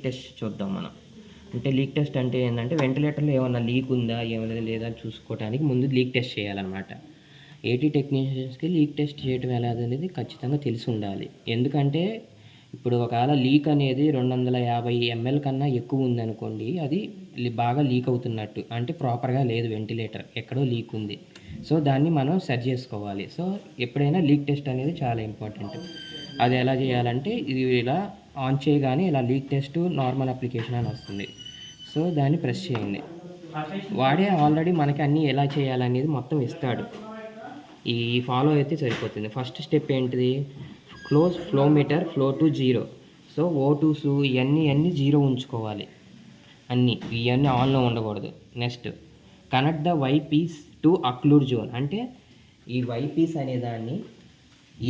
Test చూద్దాం మనం. అంటే లీక్ టెస్ట్ అంటే ఏంటంటే వెంటిలేటర్లో ఏమన్నా లీక్ ఉందా ఏమైనా లేదా అని చూసుకోవడానికి ముందు లీక్ టెస్ట్ చేయాలన్నమాట. ఏటీ టెక్నీషియన్స్కి లీక్ టెస్ట్ చేయడం ఎలా అనేది ఖచ్చితంగా తెలిసి ఉండాలి. ఎందుకంటే ఇప్పుడు ఒకవేళ లీక్ అనేది 250 ml కన్నా ఎక్కువ ఉందనుకోండి, అది బాగా లీక్ అవుతున్నట్టు, అంటే ప్రాపర్గా లేదు వెంటిలేటర్, ఎక్కడో లీక్ ఉంది. సో దాన్ని మనం సెట్ చేసుకోవాలి. సో ఎప్పుడైనా లీక్ టెస్ట్ అనేది చాలా ఇంపార్టెంట్. అది ఎలా చేయాలంటే ఇది ఇలా ఆన్ చేయగానే ఇలా లీక్ టెస్ట్ నార్మల్ అప్లికేషన్ అని వస్తుంది. సో దాన్ని ప్రెస్ చేయండి. వాడే ఆల్రెడీ మనకి అన్నీ ఎలా చేయాలనేది మొత్తం ఇస్తాడు. ఈ ఫాలో అయితే సరిపోతుంది. ఫస్ట్ స్టెప్ ఏంటిది? Close flow meter flow to 0. So ఓటూస్ ఇవన్నీ 0 ఉంచుకోవాలి. ఇవన్నీ ఆన్లో ఉండకూడదు. Next connect the Y piece to occlude zone. అంటే ఈ వై పీస్ అనే దాన్ని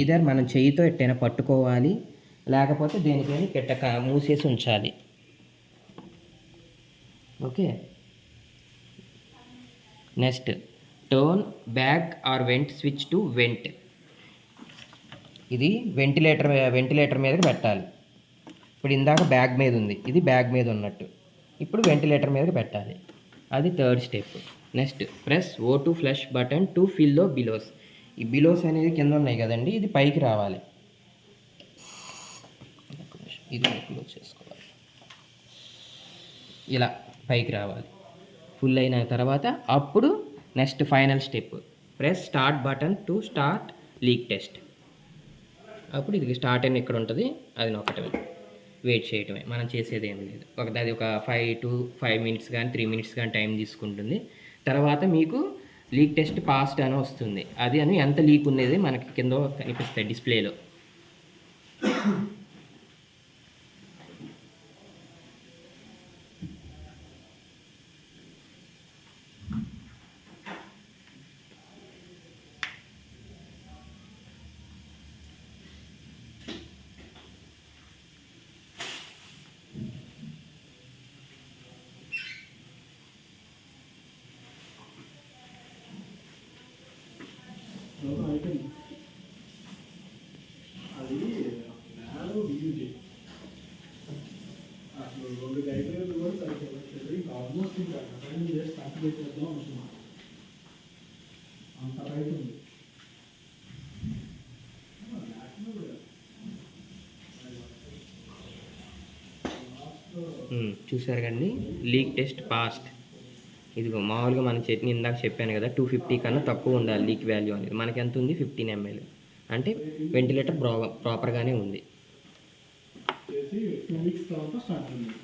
ఈధర్ మనం చేయితో ఎట్టైనా పట్టుకోవాలి, లేకపోతే దేనికైనా పెట్టక మూసేసి ఉంచాలి. Okay. Next turn back or vent switch to vent. ఇది వెంటిలేటర్ మీదకి పెట్టాలి. ఇప్పుడు ఇందాక బ్యాగ్ మీద ఉంది, ఇది బ్యాగ్ మీద ఉన్నట్టు, ఇప్పుడు వెంటిలేటర్ మీదకి పెట్టాలి. అది third step. Next press O2 flush button to fill the bellows. ఈ బిలోస్ అనేది కింద ఉన్నాయి కదండి, ఇది పైకి రావాలి. ఇది క్లోజ్ చేసుకోవాలి. ఇలా పైకి రావాలి. ఫుల్ అయిన తర్వాత అప్పుడు next final step press start button to start leak test. అప్పుడు ఇది స్టార్ట్ అని ఇక్కడ ఉంటుంది, అది నొక్కటమే, వెయిట్ చేయటమే. మనం చేసేది ఏం లేదు. అది ఒక 5 minutes కానీ 3 minutes కానీ టైం తీసుకుంటుంది. తర్వాత మీకు లీక్ టెస్ట్ పాస్డ్ అని వస్తుంది. అది ఎంత లీక్ ఉన్నది మనకి కింద కనిపిస్తాయి డిస్ప్లేలో. అది నేను డీజీ అసలు 2 గైడ్లైన్లు కూడా సరిపోతుంది. ఇంకా ఆల్మోస్ట్ ఇంకా అసైన్ చేసి కంప్లీట్ చేద్దాం అనుకున్నాను. అంత రైట్ ఉంది. చూసారు కండి, లీక్ టెస్ట్ పాస్ట్. ఇదిగో మామూలుగా మన చట్నీ ఇందాక చెప్పాను కదా, 250 కన్నా తక్కువ ఉండాలి లీక్ వాల్యూ అనేది. మనకి ఎంత ఉంది? 15 ml. అంటే వెంటిలేటర్ ప్రాపర్గానే ఉంది. చేసి 2 weeks తర్వాత స్టార్ట్ అయింది.